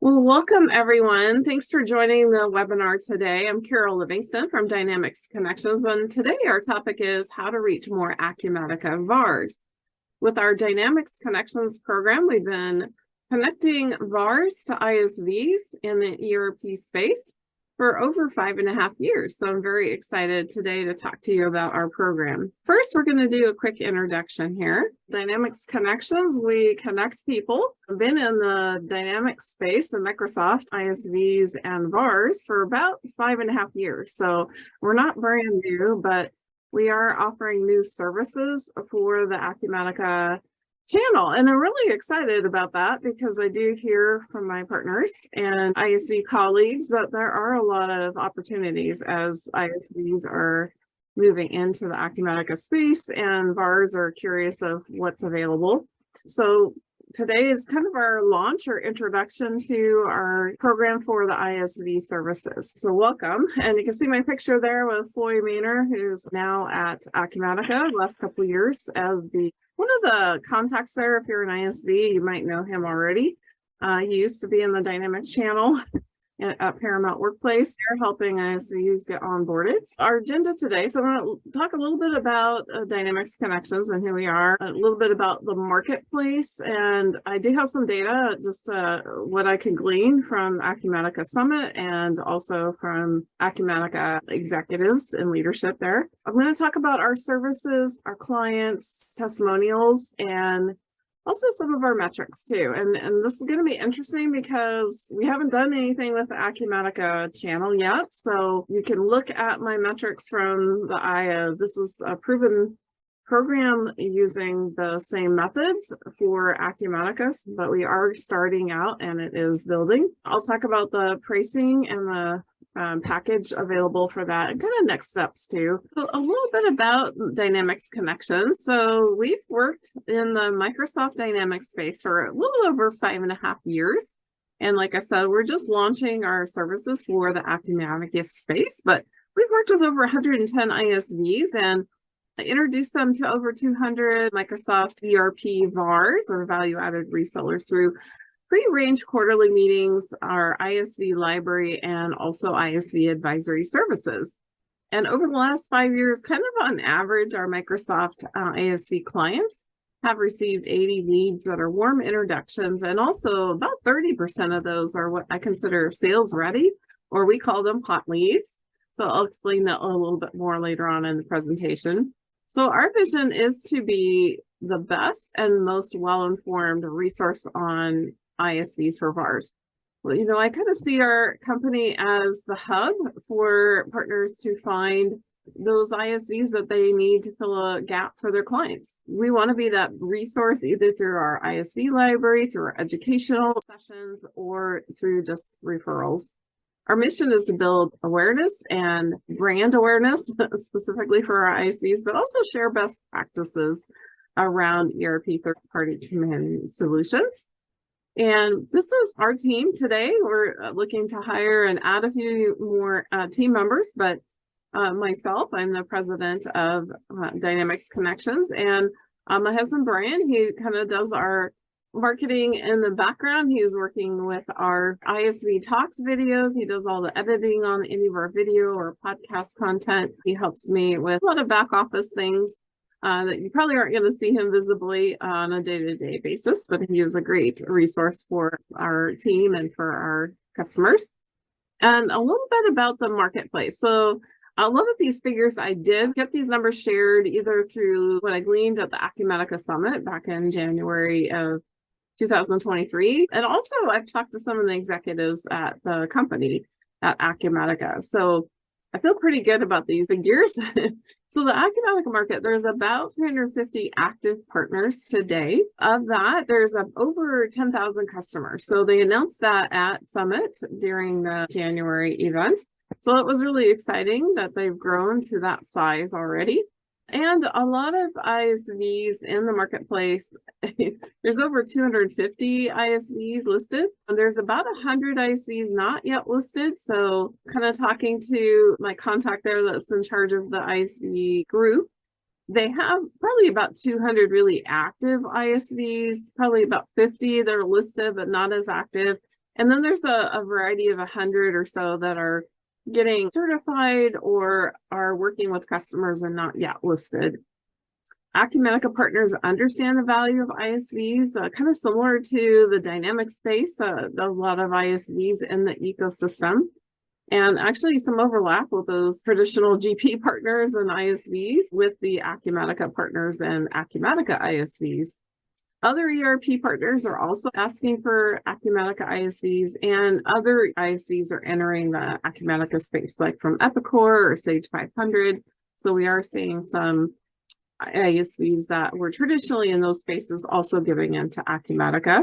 Well, welcome everyone. Thanks for joining the webinar today. I'm Carol Livingston from Dynamics Connections, and today our topic is how to reach more Acumatica VARs. With our Dynamics Connections program, we've been connecting VARs to ISVs in the ERP space for over 5.5 years. So I'm very excited today to talk to you about our program. First, we're going to do a quick introduction here. Dynamics Connections, we connect people. I've been in the Dynamics space, the Microsoft ISVs and VARs for about 5.5 years. So we're not brand new, but we are offering new services for the Acumatica channel. And I'm really excited about that because I do hear from my partners and ISV colleagues that there are a lot of opportunities as ISVs are moving into the Acumatica space and VARs are curious of what's available. So today is kind of our launch or introduction to our program for the ISV services. So welcome. And you can see my picture there with Floyd Maynor, who's now at Acumatica the last couple of years as one of the contacts there. If you're an ISV, you might know him already. He used to be in the Dynamics channel at Paramount Workplace. They're helping ISVs get onboarded. Our agenda today, so I'm going to talk a little bit about Dynamics Connections and who we are, a little bit about the marketplace, and I do have some data, just what I can glean from Acumatica Summit and also from Acumatica executives and leadership there. I'm going to talk about our services, our clients, testimonials, and also some of our metrics too. And this is going to be interesting because we haven't done anything with the Acumatica channel yet. So you can look at my metrics from the IA. This is a proven program using the same methods for Acumatica, but we are starting out and it is building. I'll talk about the pricing and the package available for that and kind of next steps too. So a little bit about Dynamics Connections. So we've worked in the Microsoft Dynamics space for a little over 5.5 years. And like I said, we're just launching our services for the Acumatica space, but we've worked with over 110 ISVs and I introduced them to over 200 Microsoft ERP VARs or value-added resellers through pre-arranged quarterly meetings, our ISV library, and also ISV advisory services. And over the last 5 years, kind of on average, our Microsoft ISV clients have received 80 leads that are warm introductions, and also about 30% of those are what I consider sales ready, or we call them hot leads. So I'll explain that a little bit more later on in the presentation. So our vision is to be the best and most well-informed resource on ISVs for VARs. Well, I kind of see our company as the hub for partners to find those ISVs that they need to fill a gap for their clients. We want to be that resource either through our ISV library, through our educational sessions, or through just referrals. Our mission is to build awareness and brand awareness specifically for our ISVs, but also share best practices around ERP third-party command solutions. And this is our team today. We're looking to hire and add a few more team members, but myself, I'm the president of Dynamics Connections, and my husband, Brian, he kind of does our marketing in the background. He's working with our ISV Talks videos. He does all the editing on any of our video or podcast content. He helps me with a lot of back office things that you probably aren't going to see him visibly on a day-to-day basis, but he is a great resource for our team and for our customers. And a little bit about the marketplace. So a lot of these figures, I did get these numbers shared either through what I gleaned at the Acumatica Summit back in January of 2023. And also I've talked to some of the executives at the company at Acumatica. So I feel pretty good about these figures. So the Acumatica market, there's about 350 active partners today. Of that, there's over 10,000 customers. So they announced that at Summit during the January event. So it was really exciting that they've grown to that size already. And a lot of ISVs in the marketplace, there's over 250 ISVs listed. And there's about 100 ISVs not yet listed. So kind of talking to my contact there that's in charge of the ISV group, they have probably about 200 really active ISVs, probably about 50 that are listed but not as active. And then there's a variety of 100 or so that are getting certified or are working with customers and not yet listed. Acumatica partners understand the value of ISVs, kind of similar to the dynamic space, a lot of ISVs in the ecosystem, and actually some overlap with those traditional GP partners and ISVs with the Acumatica partners and Acumatica ISVs. Other ERP partners are also asking for Acumatica ISVs, and other ISVs are entering the Acumatica space, like from Epicor or Sage 500. So we are seeing some ISVs that were traditionally in those spaces also giving into Acumatica.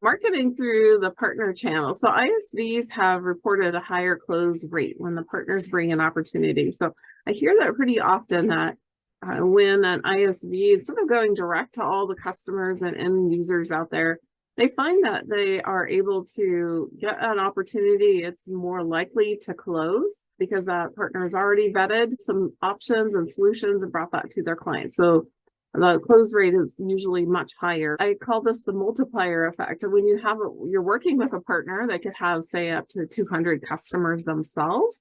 Marketing through the partner channel. So ISVs have reported a higher close rate when the partners bring an opportunity. So I hear that pretty often, that when an ISV is sort of going direct to all the customers and end users out there, they find that they are able to get an opportunity. It's more likely to close because that partner has already vetted some options and solutions and brought that to their clients. So the close rate is usually much higher. I call this the multiplier effect. When you're working with a partner that could have, say, up to 200 customers themselves,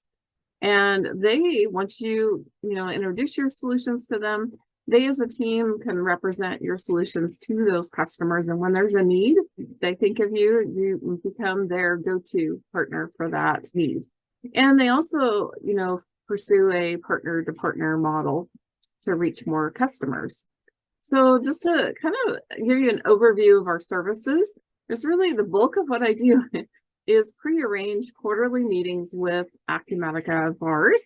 and they, once you introduce your solutions to them, they as a team can represent your solutions to those customers. And when there's a need, they think of you, you become their go-to partner for that need. And they also, pursue a partner-to-partner model to reach more customers. So just to kind of give you an overview of our services, there's really the bulk of what I do is pre-arranged quarterly meetings with Acumatica VARs.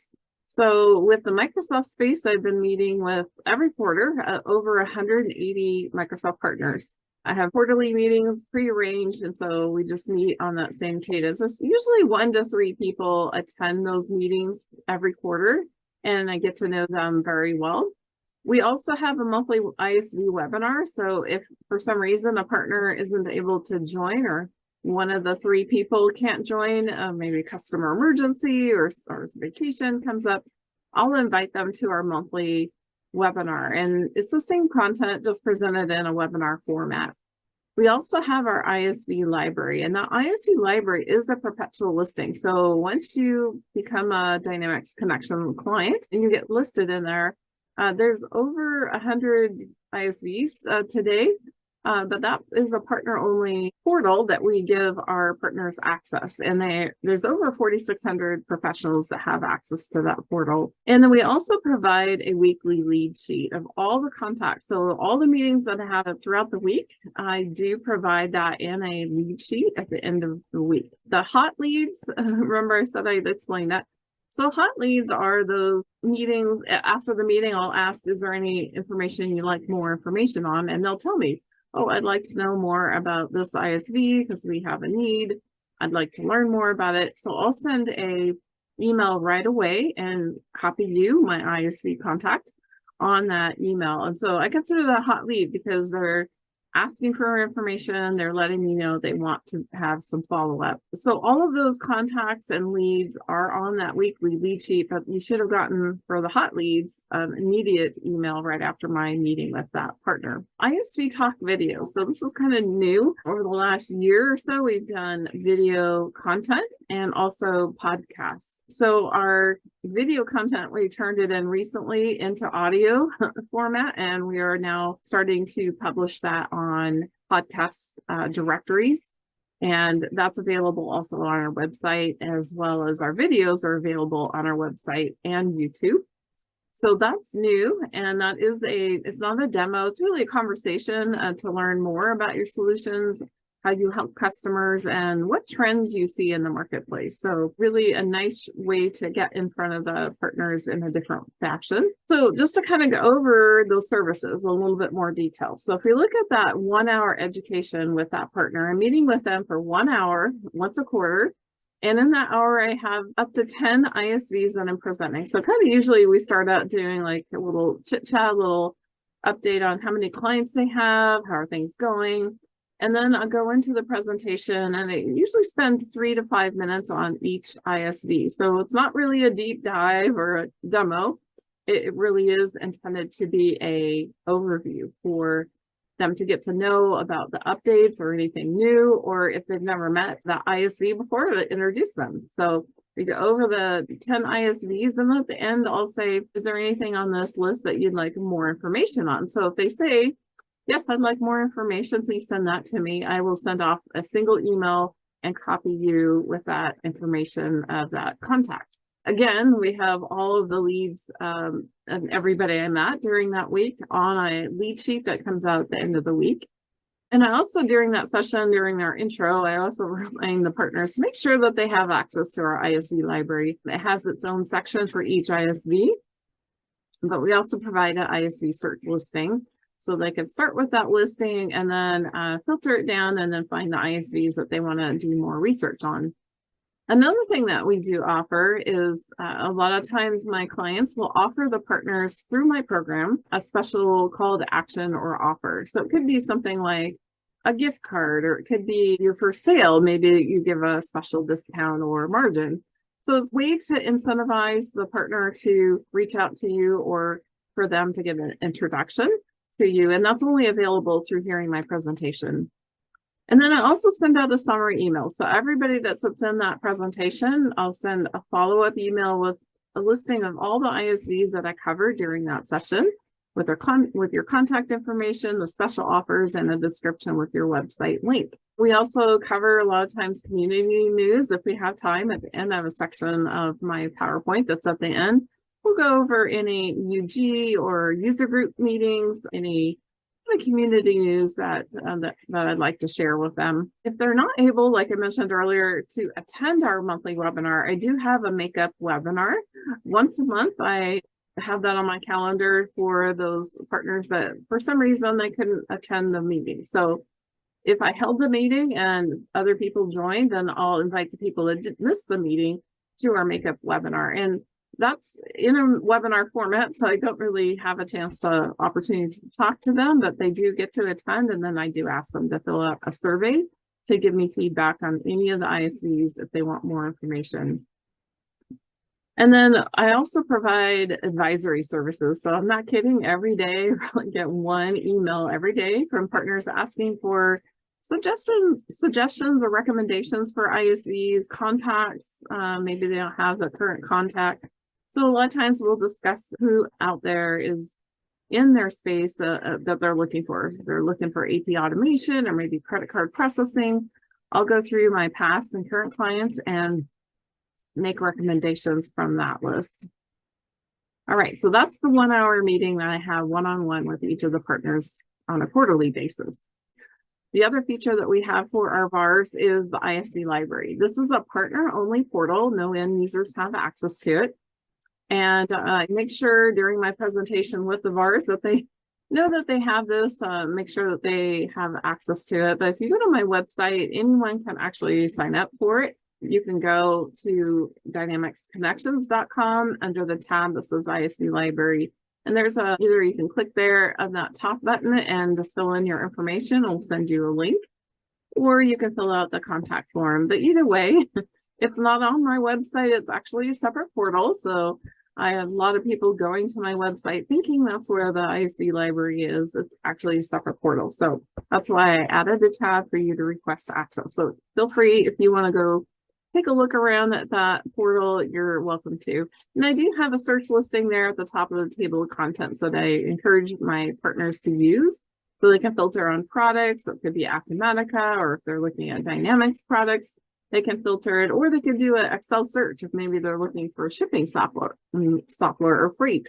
So with the Microsoft space, I've been meeting with every quarter over 180 Microsoft partners. I have quarterly meetings pre-arranged, and so we just meet on that same cadence. So usually 1 to 3 people attend those meetings every quarter, and I get to know them very well. We also have a monthly ISV webinar. So if for some reason a partner isn't able to join, or one of the 3 people can't join, maybe a customer emergency or vacation comes up, I'll invite them to our monthly webinar. And it's the same content, just presented in a webinar format. We also have our ISV library, and the ISV library is a perpetual listing. So once you become a Dynamics Connection client and you get listed in there, there's over 100 ISVs today, but that is a partner-only portal that we give our partners access. And there's over 4,600 professionals that have access to that portal. And then we also provide a weekly lead sheet of all the contacts. So all the meetings that I have throughout the week, I do provide that in a lead sheet at the end of the week. The hot leads, remember I said I'd explain that. So hot leads are those meetings. After the meeting, I'll ask, is there any information you'd like more information on? And they'll tell me, oh, I'd like to know more about this ISV because we have a need. I'd like to learn more about it. So I'll send an email right away and copy you, my ISV contact, on that email. And so I consider that a hot lead because they're asking for information, they're letting you know they want to have some follow-up. So all of those contacts and leads are on that weekly lead sheet, but you should have gotten, for the hot leads, an immediate email right after my meeting with that partner. ISV Talk videos. So this is kind of new. Over the last year or so, we've done video content and also podcasts. So our video content, we turned it in recently into audio format, and we are now starting to publish that on podcast directories. And that's available also on our website, as well as our videos are available on our website and YouTube. So that's new, and that is it's not a demo, it's really a conversation to learn more about your solutions, how you help customers, and what trends you see in the marketplace. So really a nice way to get in front of the partners in a different fashion. So just to kind of go over those services in a little bit more detail. So if we look at that 1-hour education with that partner, I'm meeting with them for 1 hour, once a quarter. And in that hour, I have up to 10 ISVs that I'm presenting. So kind of usually we start out doing like a little chit chat, a little update on how many clients they have, how are things going. And then I'll go into the presentation, and I usually spend 3 to 5 minutes on each ISV. So it's not really a deep dive or a demo. It really is intended to be an overview for them to get to know about the updates or anything new, or if they've never met the ISV before, to introduce them. So we go over the 10 ISVs, and at the end, I'll say, is there anything on this list that you'd like more information on? So if they say, yes, I'd like more information, please send that to me. I will send off a single email and copy you with that information of that contact. Again, we have all of the leads and everybody I met during that week on a lead sheet that comes out at the end of the week. And I also, during that session, during their intro, I also remind the partners to make sure that they have access to our ISV library. It has its own section for each ISV, but we also provide an ISV search listing. So they can start with that listing and then filter it down and then find the ISVs that they want to do more research on. Another thing that we do offer is a lot of times my clients will offer the partners through my program a special call to action or offer. So it could be something like a gift card, or it could be your first sale. Maybe you give a special discount or margin. So it's a way to incentivize the partner to reach out to you or for them to give an introduction to you. And that's only available through hearing my presentation. And then I also send out a summary email. So everybody that sits in that presentation, I'll send a follow-up email with a listing of all the ISVs that I covered during that session with your contact information, the special offers, and a description with your website link. We also cover a lot of times community news. If we have time at the end, I have a section of my PowerPoint that's at the end. We'll go over any UG or user group meetings, any community news that I'd like to share with them. If they're not able, like I mentioned earlier, to attend our monthly webinar, I do have a makeup webinar. Once a month, I have that on my calendar for those partners that for some reason they couldn't attend the meeting. So if I held the meeting and other people joined, then I'll invite the people that didn't miss the meeting to our makeup webinar. And that's in a webinar format, so I don't really have a opportunity to talk to them, but they do get to attend, and then I do ask them to fill out a survey to give me feedback on any of the ISVs if they want more information. And then I also provide advisory services. So I'm not kidding, every day I probably get one email every day from partners asking for suggestions or recommendations for ISVs, contacts. Maybe they don't have a current contact. So a lot of times we'll discuss who out there is in their space that they're looking for. If they're looking for AP automation or maybe credit card processing, I'll go through my past and current clients and make recommendations from that list. All right, so that's the 1 hour meeting that I have one-on-one with each of the partners on a quarterly basis. The other feature that we have for our VARs is the ISV library. This is a partner-only portal. No end users have access to it. And I make sure during my presentation with the VARs that they know that they have this, make sure that they have access to it. But if you go to my website, anyone can actually sign up for it. You can go to dynamicsconnections.com under the tab that says ISV library. And there's either you can click there on that top button and just fill in your information. I'll send you a link, or you can fill out the contact form. But either way, it's not on my website. It's actually a separate portal. So I have a lot of people going to my website thinking that's where the ISV library is. It's actually a separate portal. So that's why I added a tab for you to request access. So feel free, if you want to go take a look around at that portal, you're welcome to. And I do have a search listing there at the top of the table of contents that I encourage my partners to use. So they can filter on products. It could be Acumatica, or if they're looking at Dynamics products, they can filter it, or they could do an Excel search if maybe they're looking for shipping software or freight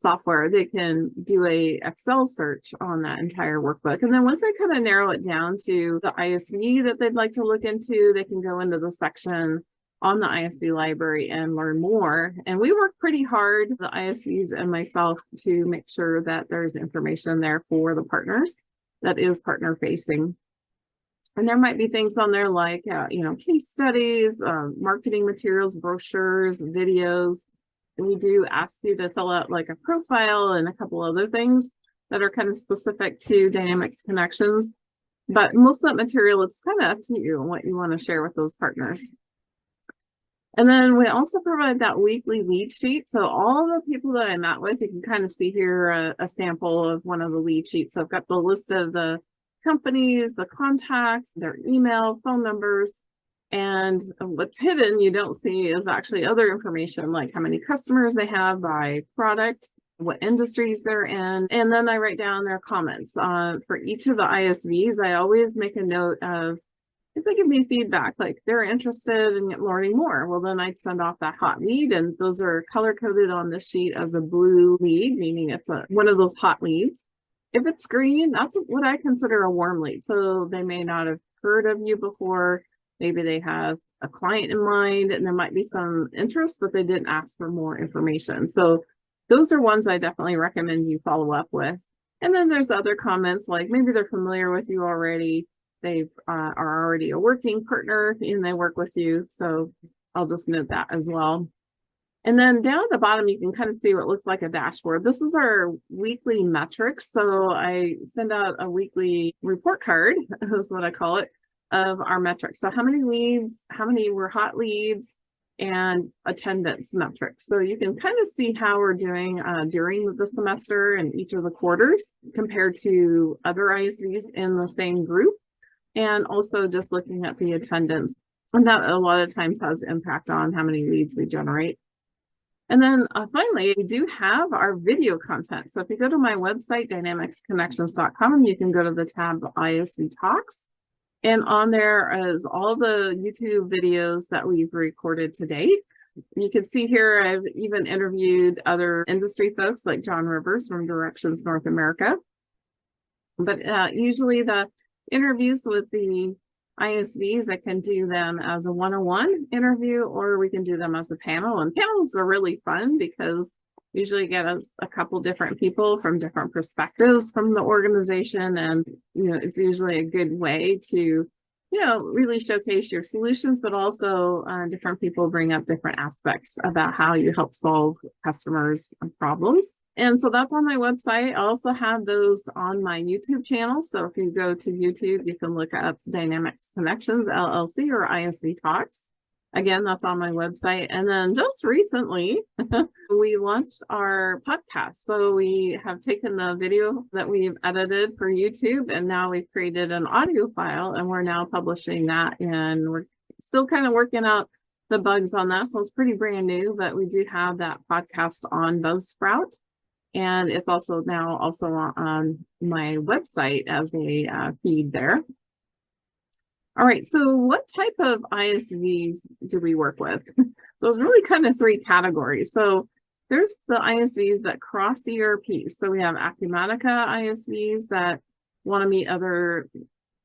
software. They can do a Excel search on that entire workbook. And then once I kind of narrow it down to the ISV that they'd like to look into, they can go into the section on the ISV library and learn more. And we work pretty hard, the ISVs and myself, to make sure that there's information there for the partners that is partner facing. And there might be things on there like, case studies, marketing materials, brochures, videos. And we do ask you to fill out like a profile and a couple other things that are kind of specific to Dynamics Connections. But most of that material, it's kind of up to you and what you want to share with those partners. And then we also provide that weekly lead sheet. So all the people that I met with, you can kind of see here a sample of one of the lead sheets. So I've got the list of the companies, the contacts, their email, phone numbers, and what's hidden you don't see is actually other information like how many customers they have by product, what industries they're in, and then I write down their comments. For each of the ISVs, I always make a note of if they give me feedback, like they're interested in learning more, well, then I'd send off that hot lead, and those are color coded on this sheet as a blue lead, meaning it's one of those hot leads. If it's green, that's what I consider a warm lead. So they may not have heard of you before. Maybe they have a client in mind and there might be some interest, but they didn't ask for more information. So those are ones I definitely recommend you follow up with. And then there's other comments like maybe they're familiar with you already. They are already a working partner and they work with you. So I'll just note that as well. And then down at the bottom, you can kind of see what looks like a dashboard. This is our weekly metrics. So I send out a weekly report card, is what I call it, of our metrics. So how many leads, how many were hot leads, and attendance metrics. So you can kind of see how we're doing during the semester and each of the quarters compared to other ISVs in the same group. And also just looking at the attendance. And that a lot of times has impact on how many leads we generate. And then finally, we do have our video content. So if you go to my website, dynamicsconnections.com, you can go to the tab ISV Talks. And on there is all the YouTube videos that we've recorded to date. You can see here, I've even interviewed other industry folks like John Rivers from Directions North America. But usually the interviews with the ISVs, I can do them as a one-on-one interview, or we can do them as a panel. And panels are really fun because usually you get a couple different people from different perspectives from the organization. And, it's usually a good way to, really showcase your solutions, but also different people bring up different aspects about how you help solve customers' problems. And so that's on my website. I also have those on my YouTube channel. So if you go to YouTube, you can look up Dynamics Connections, LLC, or ISV Talks. Again, that's on my website. And then just recently, we launched our podcast. So we have taken the video that we've edited for YouTube, and now we've created an audio file, and we're now publishing that. And we're still kind of working out the bugs on that. So it's pretty brand new, but we do have that podcast on Buzzsprout. And it's also now on my website as a feed there. All right, so what type of ISVs do we work with? So it's really kind of three categories. So there's the ISVs that cross ERPs. So we have Acumatica ISVs that want to meet other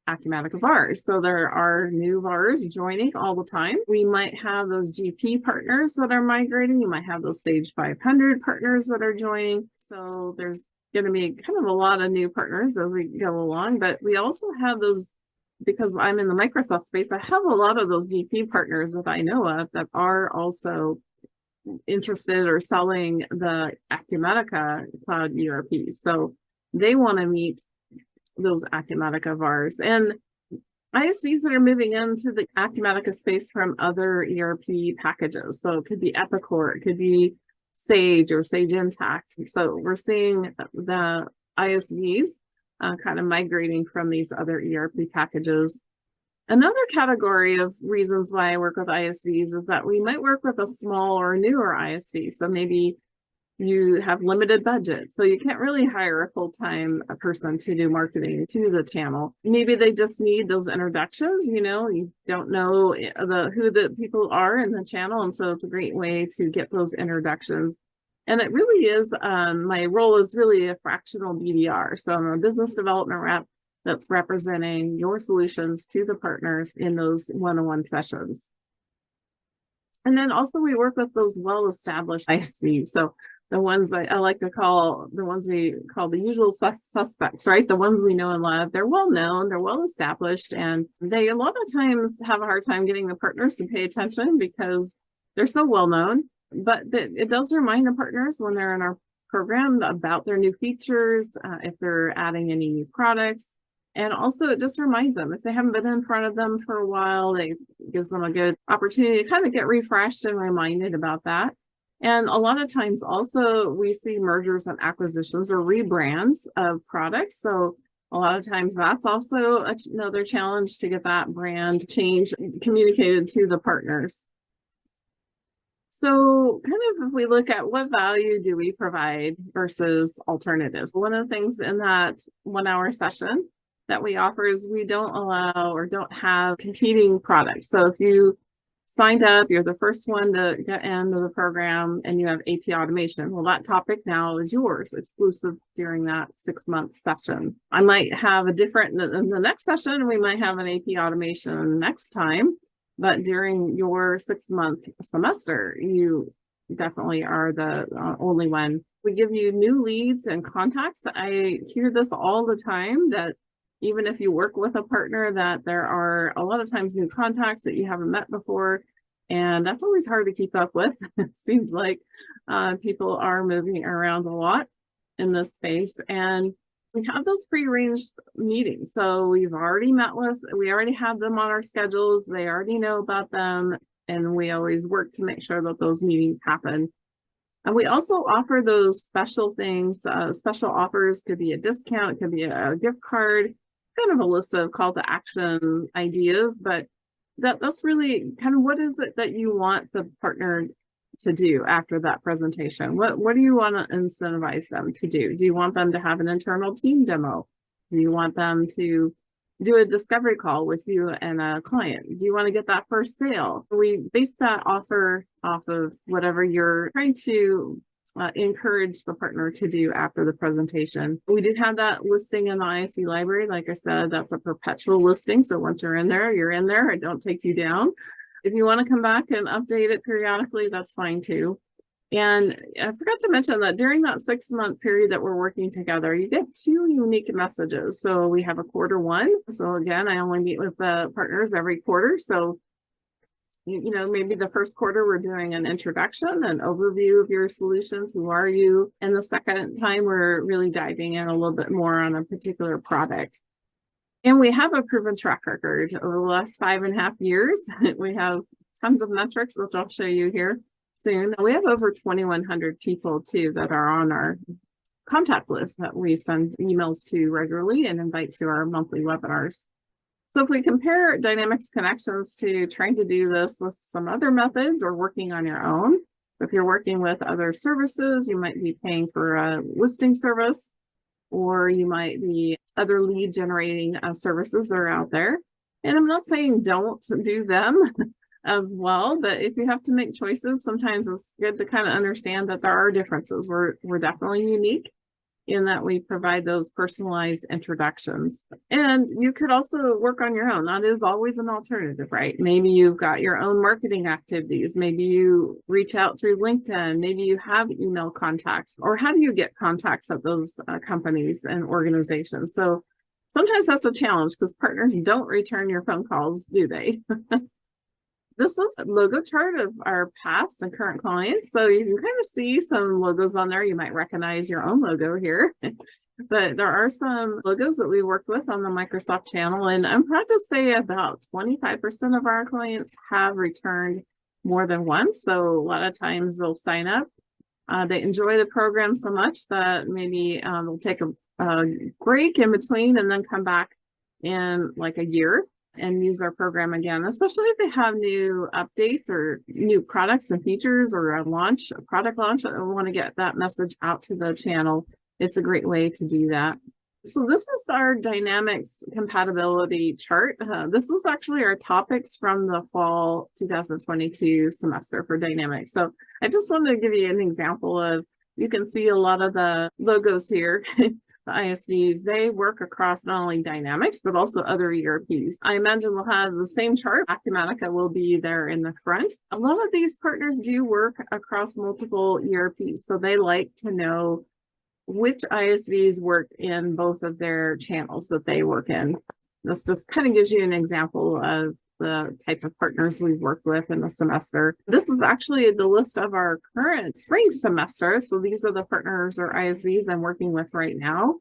Acumatica VARs. So there are new VARs joining all the time. We might have those GP partners that are migrating. You might have those Sage 500 partners that are joining. So there's going to be kind of a lot of new partners as we go along. But we also have those, because I'm in the Microsoft space, I have a lot of those GP partners that I know of that are also interested or selling the Acumatica Cloud ERP. So they want to meet those Acumatica VARs. And ISVs that are moving into the Acumatica space from other ERP packages. So it could be Epicor, it could be Sage or Sage Intacct. So we're seeing the ISVs kind of migrating from these other ERP packages. Another category of reasons why I work with ISVs is that we might work with a small or newer ISV. So maybe you have limited budget, so you can't really hire a full-time person to do marketing to the channel. Maybe they just need those introductions. You don't know who the people are in the channel, and so it's a great way to get those introductions. And it really is, my role is really a fractional BDR. So I'm a business development rep that's representing your solutions to the partners in those one-on-one sessions. And then also we work with those well-established ISVs. So the ones I like to call, the ones we call the usual suspects, right? The ones we know and love. They're well-known, they're well-established, and they a lot of times have a hard time getting the partners to pay attention because they're so well-known. But it does remind the partners when they're in our program about their new features, if they're adding any new products. And also it just reminds them, if they haven't been in front of them for a while, it gives them a good opportunity to kind of get refreshed and reminded about that. And a lot of times also we see mergers and acquisitions or rebrands of products. So a lot of times that's also another challenge to get that brand change communicated to the partners. So kind of if we look at what value do we provide versus alternatives, one of the things in that 1 hour session that we offer is we don't allow or don't have competing products. So if you signed up, you're the first one to get into the program and you have AP automation. Well, that topic now is yours, exclusive during that 6-month session. I might have a different, in the next session, we might have an AP automation next time, but during your 6-month semester, you definitely are the only one. We give you new leads and contacts. I hear this all the time, that even if you work with a partner, that there are a lot of times new contacts that you haven't met before. And that's always hard to keep up with. It seems like people are moving around a lot in this space. And we have those pre-arranged meetings. So we already have them on our schedules. They already know about them. And we always work to make sure that those meetings happen. And we also offer those special things, special offers. Could be a discount, could be a gift card, kind of a list of call to action ideas, but that's really kind of what is it that you want the partner to do after that presentation? What do you want to incentivize them to do? Do you want them to have an internal team demo? Do you want them to do a discovery call with you and a client? Do you want to get that first sale? We base that offer off of whatever you're trying to encourage the partner to do after the presentation. We do have that listing in the ISV library. Like I said, that's a perpetual listing. So once you're in there. It don't take you down. If you want to come back and update it periodically, that's fine too. And I forgot to mention that during that 6-month period that we're working together, you get 2 unique messages. So we have a quarter one. So again, I only meet with the partners every quarter. So maybe the first quarter we're doing an introduction, an overview of your solutions. Who are you? And the second time we're really diving in a little bit more on a particular product. And we have a proven track record over the last 5.5 years. We have tons of metrics, which I'll show you here soon. We have over 2,100 people too that are on our contact list that we send emails to regularly and invite to our monthly webinars. So if we compare Dynamics Connections to trying to do this with some other methods or working on your own, if you're working with other services, you might be paying for a listing service, or you might be other lead generating services that are out there. And I'm not saying don't do them as well, but if you have to make choices, sometimes it's good to kind of understand that there are differences. We're definitely unique in that we provide those personalized introductions. And you could also work on your own. That is always an alternative, right? Maybe you've got your own marketing activities. Maybe you reach out through LinkedIn. Maybe you have email contacts. Or how do you get contacts at those companies and organizations? So sometimes that's a challenge because partners don't return your phone calls, do they? This is a logo chart of our past and current clients. So you can kind of see some logos on there. You might recognize your own logo here, but there are some logos that we worked with on the Microsoft channel. And I'm proud to say about 25% of our clients have returned more than once. So a lot of times they'll sign up. They enjoy the program so much that maybe they'll take a break in between and then come back in like a year and use our program again, especially if they have new updates or new products and features or a product launch. I want to get that message out to the channel. It's a great way to do that. So this is our Dynamics compatibility chart. This is actually our topics from the fall 2022 semester for Dynamics. So I just wanted to give you an example of, you can see a lot of the logos here. The ISVs, they work across not only Dynamics, but also other ERPs. I imagine we'll have the same chart. Acumatica will be there in the front. A lot of these partners do work across multiple ERPs, so they like to know which ISVs work in both of their channels that they work in. This just kind of gives you an example of the type of partners we've worked with in the semester. This is actually the list of our current spring semester. So these are the partners or ISVs I'm working with right now.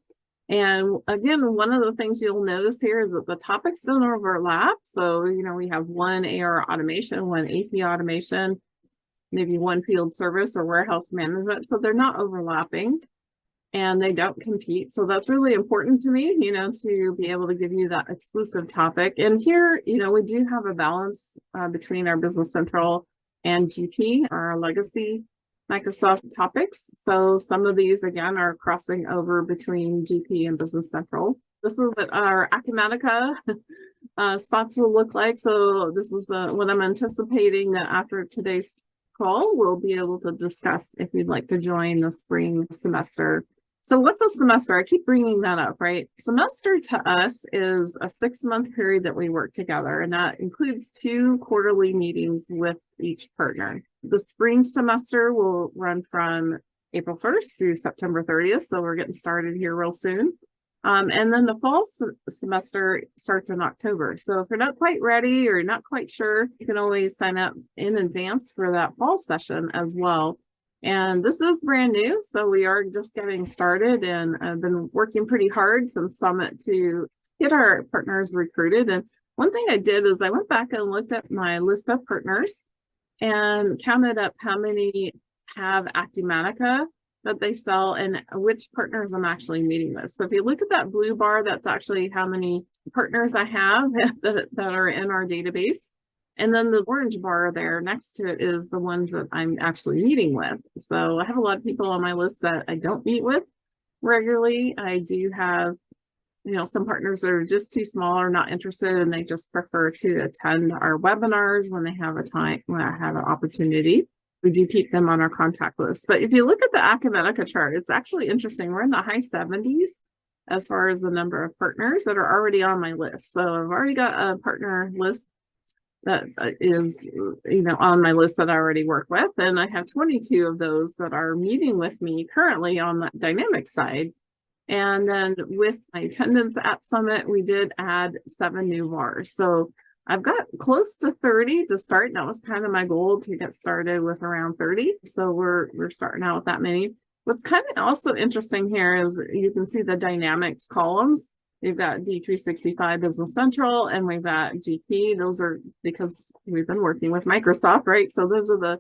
And again, one of the things you'll notice here is that the topics don't overlap. So, we have one AR automation, one AP automation, maybe one field service or warehouse management. So they're not overlapping and they don't compete. So that's really important to me, to be able to give you that exclusive topic. And here, we do have a balance between our Business Central and GP, our legacy Microsoft topics. So some of these, again, are crossing over between GP and Business Central. This is what our Acumatica spots will look like. So this is what I'm anticipating that after today's call, we'll be able to discuss if you'd like to join the spring semester. So what's a semester? I keep bringing that up, right? Semester to us is a 6-month period that we work together, and that includes 2 quarterly meetings with each partner. The spring semester will run from April 1st through September 30th, so we're getting started here real soon. And then the fall semester starts in October. So if you're not quite ready or you're not quite sure, you can always sign up in advance for that fall session as well. And this is brand new, so we are just getting started, and I've been working pretty hard since Summit to get our partners recruited. And one thing I did is I went back and looked at my list of partners and counted up how many have Acumatica that they sell and which partners I'm actually meeting with. So if you look at that blue bar, that's actually how many partners I have that are in our database. And then the orange bar there next to it is the ones that I'm actually meeting with. So I have a lot of people on my list that I don't meet with regularly. I do have, some partners that are just too small or not interested, and they just prefer to attend our webinars when they have a time, when I have an opportunity. We do keep them on our contact list. But if you look at the Acumatica chart, it's actually interesting. We're in the high 70s as far as the number of partners that are already on my list. So I've already got a partner list that is, on my list that I already work with. And I have 22 of those that are meeting with me currently on the dynamic side. And then with my attendance at Summit, we did add 7 new VARs. So I've got close to 30 to start. And that was kind of my goal, to get started with around 30. So we're starting out with that many. What's kind of also interesting here is you can see the dynamics columns. We've got D365 Business Central, and we've got GP. Those are because we've been working with Microsoft, right? So those are the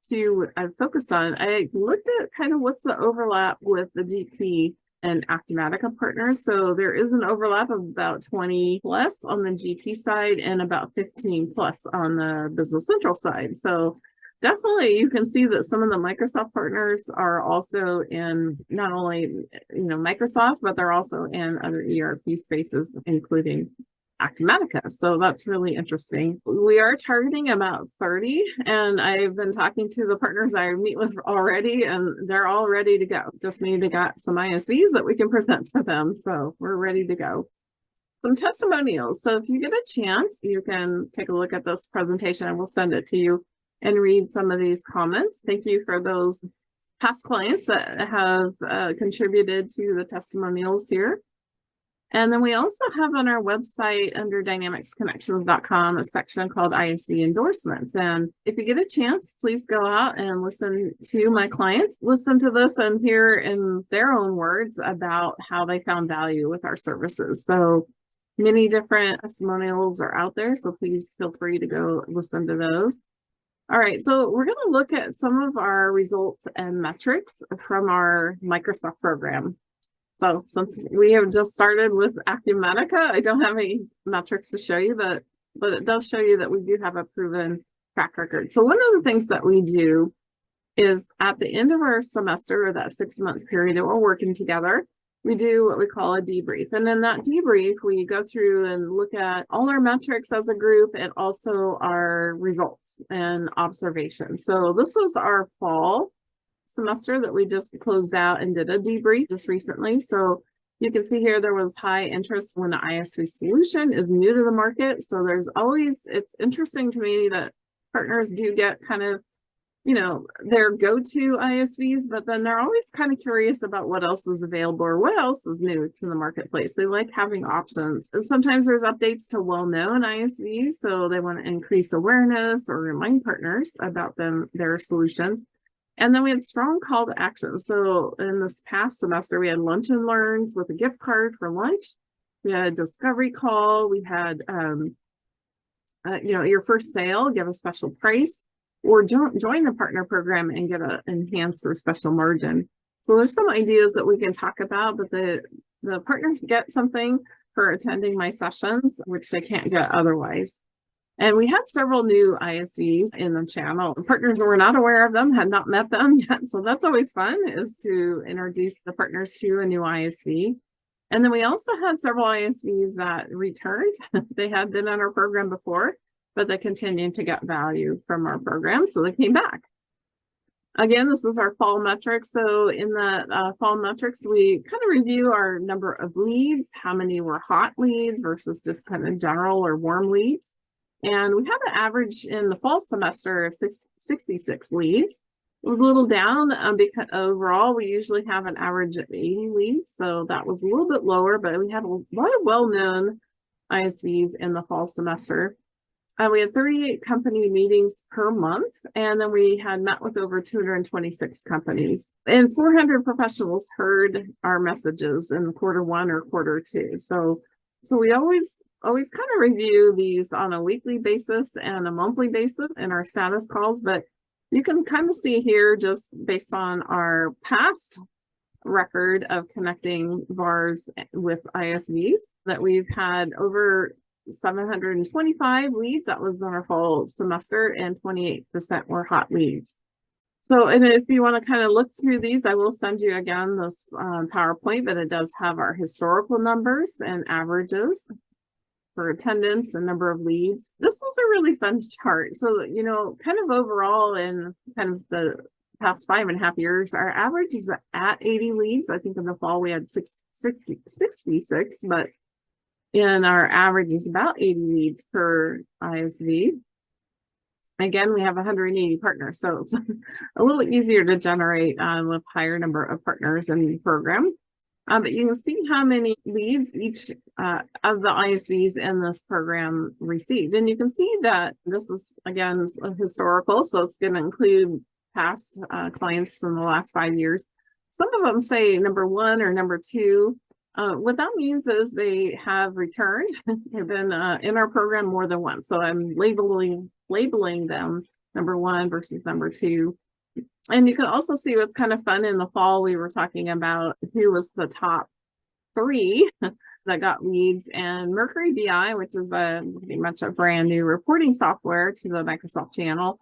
2 I've focused on. I looked at kind of what's the overlap with the GP and Acumatica partners. So there is an overlap of about 20 plus on the GP side and about 15 plus on the Business Central side. So definitely you can see that some of the Microsoft partners are also in not only, Microsoft, but they're also in other ERP spaces, including Acumatica. So that's really interesting. We are targeting about 30, and I've been talking to the partners I meet with already, and they're all ready to go. Just need to get some ISVs that we can present to them. So we're ready to go. Some testimonials. So if you get a chance, you can take a look at this presentation and we'll send it to you and read some of these comments. Thank you for those past clients that have contributed to the testimonials here. And then we also have on our website under dynamicsconnections.com a section called ISV endorsements. And if you get a chance, please go out and listen to my clients, listen to this and hear in their own words about how they found value with our services. So many different testimonials are out there, so please feel free to go listen to those. All right, so we're going to look at some of our results and metrics from our Microsoft program. So since we have just started with Acumatica, I don't have any metrics to show you, but it does show you that we do have a proven track record. So one of the things that we do is at the end of our semester, or that 6-month period that we're working together, we do what we call a debrief. And in that debrief, we go through and look at all our metrics as a group and also our results and observations. So this was our fall semester that we just closed out and did a debrief just recently. So you can see here there was high interest when the ISV solution is new to the market. So there's always, it's interesting to me that partners do get kind of, their go-to ISVs, but then they're always kind of curious about what else is available or what else is new to the marketplace. They like having options. And sometimes there's updates to well-known ISVs, so they want to increase awareness or remind partners about their solutions. And then we had strong call to action. So in this past semester, we had lunch and learns with a gift card for lunch. We had a discovery call. We had, your first sale, give a special price, or join the partner program and get an enhanced or special margin. So there's some ideas that we can talk about, but the partners get something for attending my sessions, which they can't get otherwise. And we had several new ISVs in the channel. Partners were not aware of them, had not met them yet. So that's always fun, is to introduce the partners to a new ISV. And then we also had several ISVs that returned. They had been in our program before, but they continued to get value from our program, so they came back. Again, this is our fall metrics. So in the fall metrics, we kind of review our number of leads, how many were hot leads versus just kind of general or warm leads. And we had an average in the fall semester of 66 leads. It was a little down because overall we usually have an average of 80 leads. So that was a little bit lower, but we had a lot of well-known ISVs in the fall semester. We had 38 company meetings per month, and then we had met with over 226 companies. And 400 professionals heard our messages in quarter one or quarter two. So we always kind of review these on a weekly basis and a monthly basis in our status calls, but you can kind of see here, just based on our past record of connecting VARs with ISVs, that we've had over 725 leads. That was in our fall semester, and 28% were hot leads. So, and if you want to kind of look through these, I will send you again this PowerPoint, but it does have our historical numbers and averages for attendance and number of leads. This is a really fun chart. So, kind of overall in kind of the past 5.5 years, our average is at 80 leads. I think in the fall we had 66, but in our average is about 80 leads per ISV. Again, we have 180 partners, so it's a little easier to generate with higher number of partners in the program. But you can see how many leads each of the ISVs in this program received. And you can see that this is, again, historical, so it's going to include past clients from the last 5 years. Some of them say number one or number two. What that means is they have returned, they've been in our program more than once. So I'm labeling them number one versus number two. And you can also see what's kind of fun in the fall. We were talking about who was the top 3 that got leads, and Mercury BI, which is pretty much a brand new reporting software to the Microsoft channel.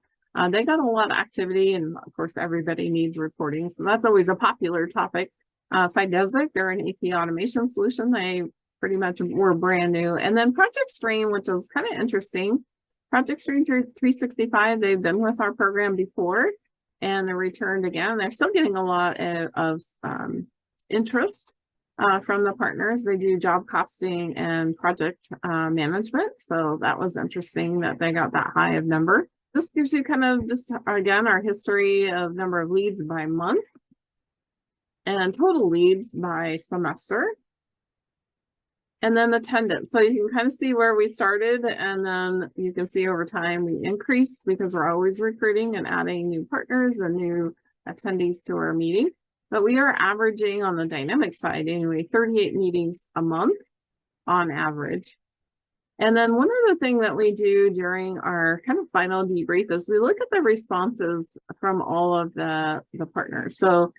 They got a lot of activity, and of course everybody needs reporting. So that's always a popular topic. Fidesic, they're an AP automation solution. They pretty much were brand new. And then Project Stream, which is kind of interesting. Project Stream 365, they've been with our program before, and they returned again. They're still getting a lot of interest from the partners. They do job costing and project management. So that was interesting that they got that high of number. This gives you kind of just, again, our history of number of leads by month and total leads by semester. And then attendance. So you can kind of see where we started, and then you can see over time we increased because we're always recruiting and adding new partners and new attendees to our meeting. But we are averaging on the dynamic side anyway, 38 meetings a month on average. And then one other thing that we do during our kind of final debrief is we look at the responses from all of the partners. So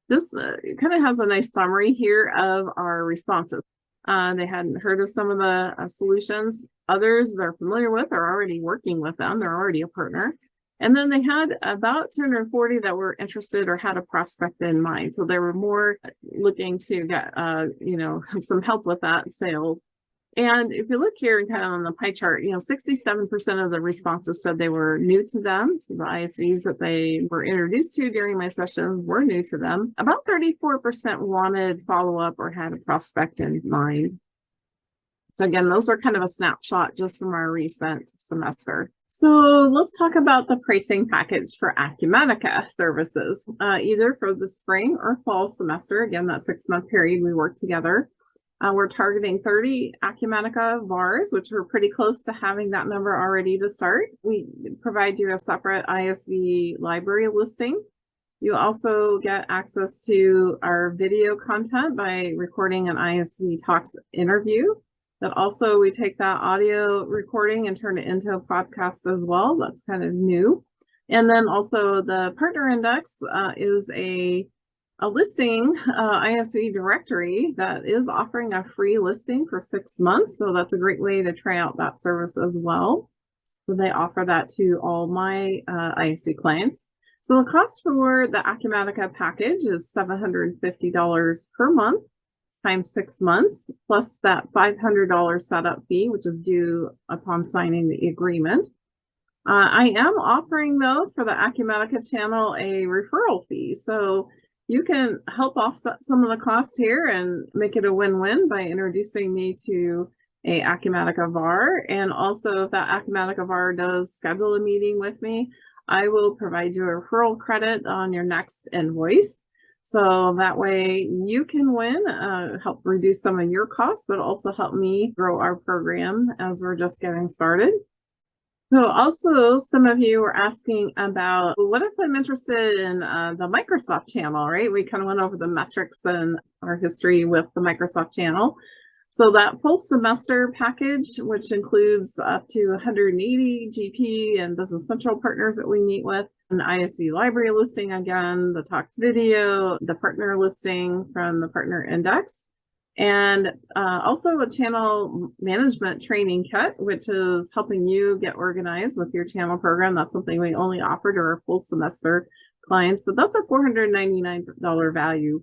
this kind of has a nice summary here of our responses. They hadn't heard of some of the solutions. Others they're familiar with are already working with them. They're already a partner. And then they had about 240 that were interested or had a prospect in mind. So they were more looking to get, some help with that sale. And if you look here and kind of on the pie chart, 67% of the responses said they were new to them. So the ISVs that they were introduced to during my session were new to them. About 34% wanted follow-up or had a prospect in mind. So again, those are kind of a snapshot just from our recent semester. So let's talk about the pricing package for Acumatica services, either for the spring or fall semester. Again, that 6-month period we work together. We're targeting 30 Acumatica VARs, which we're pretty close to having that number already to start. We provide you a separate ISV library listing You also get access to our video content by recording an ISV Talks interview. That also, we take that audio recording and turn it into a podcast as well. That's kind of new. And then also the Partner Index is a listing ISV directory that is offering a free listing for 6 months. So that's a great way to try out that service as well. So they offer that to all my ISV clients. So the cost for the Acumatica package is $750 per month times 6 months, plus that $500 setup fee, which is due upon signing the agreement. I am offering, though, for the Acumatica channel a referral fee. So you can help offset some of the costs here and make it a win-win by introducing me to a Acumatica VAR. And also, if that Acumatica VAR does schedule a meeting with me, I will provide you a referral credit on your next invoice. So that way you can win, help reduce some of your costs, but also help me grow our program as we're just getting started. So also, some of you were asking about, what if I'm interested in the Microsoft channel, right? We kind of went over the metrics and our history with the Microsoft channel. So that full semester package, which includes up to 180 GP and Business Central partners that we meet with, an ISV library listing again, the Talks video, the partner listing from the Partner Index, and also a channel management training kit, which is helping you get organized with your channel program. That's something we only offer to our full semester clients, but that's a $499 value.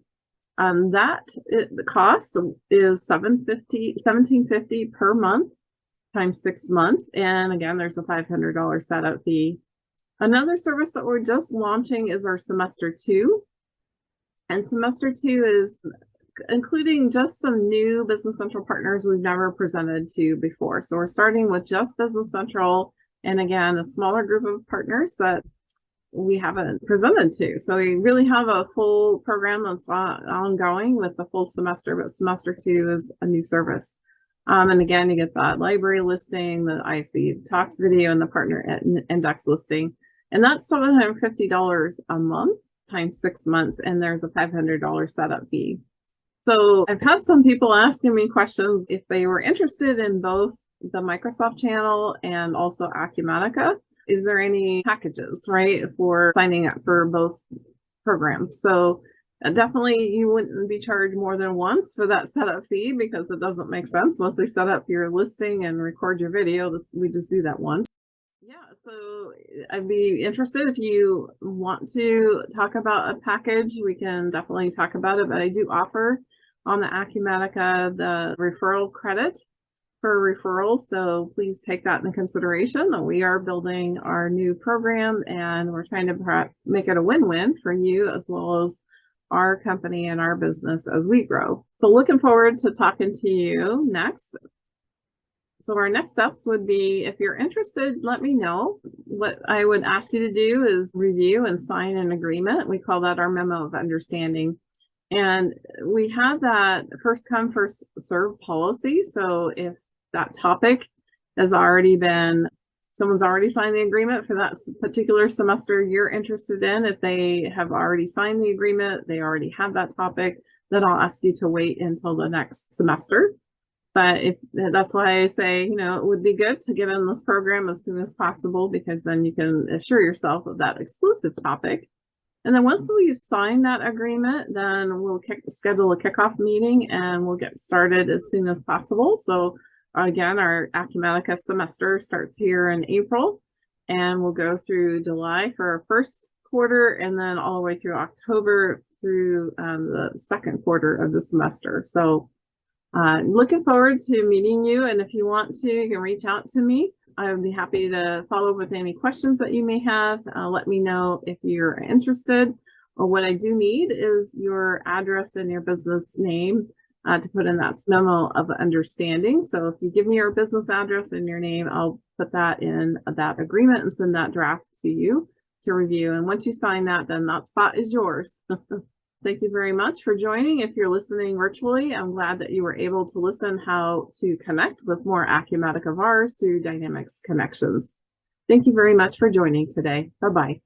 The cost is $1750 per month times 6 months. And again, there's a $500 setup fee. Another service that we're just launching is our semester 2. And semester 2 is including just some new Business Central partners we've never presented to before. So we're starting with just Business Central, and again, a smaller group of partners that we haven't presented to. So we really have a full program that's ongoing with the full semester, but semester 2 is a new service. And again, you get that library listing, the ISV Talks video, and the Partner Index listing. And that's $750 a month times 6 months, and there's a $500 setup fee. So I've had some people asking me questions if they were interested in both the Microsoft channel and also Acumatica. Is there any packages, right, for signing up for both programs? So definitely you wouldn't be charged more than once for that setup fee, because it doesn't make sense. Once we set up your listing and record your video, we just do that once. Yeah, so I'd be interested if you want to talk about a package, we can definitely talk about it, but I do offer on the Acumatica the referral credit for referrals. So please take that into consideration, that we are building our new program and we're trying to make it a win-win for you as well as our company and our business as we grow. So looking forward to talking to you next. So our next steps would be, if you're interested, let me know. What I would ask you to do is review and sign an agreement. We call that our memo of understanding. And we have that first come, first serve policy. So if that topic has already been, someone's already signed the agreement for that particular semester you're interested in, if they have already signed the agreement, they already have that topic, then I'll ask you to wait until the next semester. But if that's why I say, it would be good to get in this program as soon as possible, because then you can assure yourself of that exclusive topic. And then once we sign that agreement, then we'll schedule a kickoff meeting and we'll get started as soon as possible. So again, our Acumatica semester starts here in April, and we'll go through July for our first quarter, and then all the way through October through the second quarter of the semester. So looking forward to meeting you. And if you want to, you can reach out to me. I would be happy to follow up with any questions that you may have. Let me know if you're interested. Or what I do need is your address and your business name to put in that memo of understanding. So if you give me your business address and your name, I'll put that in that agreement and send that draft to you to review. And once you sign that, then that spot is yours. Thank you very much for joining. If you're listening virtually, I'm glad that you were able to listen how to connect with more Acumatica VARs through Dynamics Connections. Thank you very much for joining today. Bye-bye.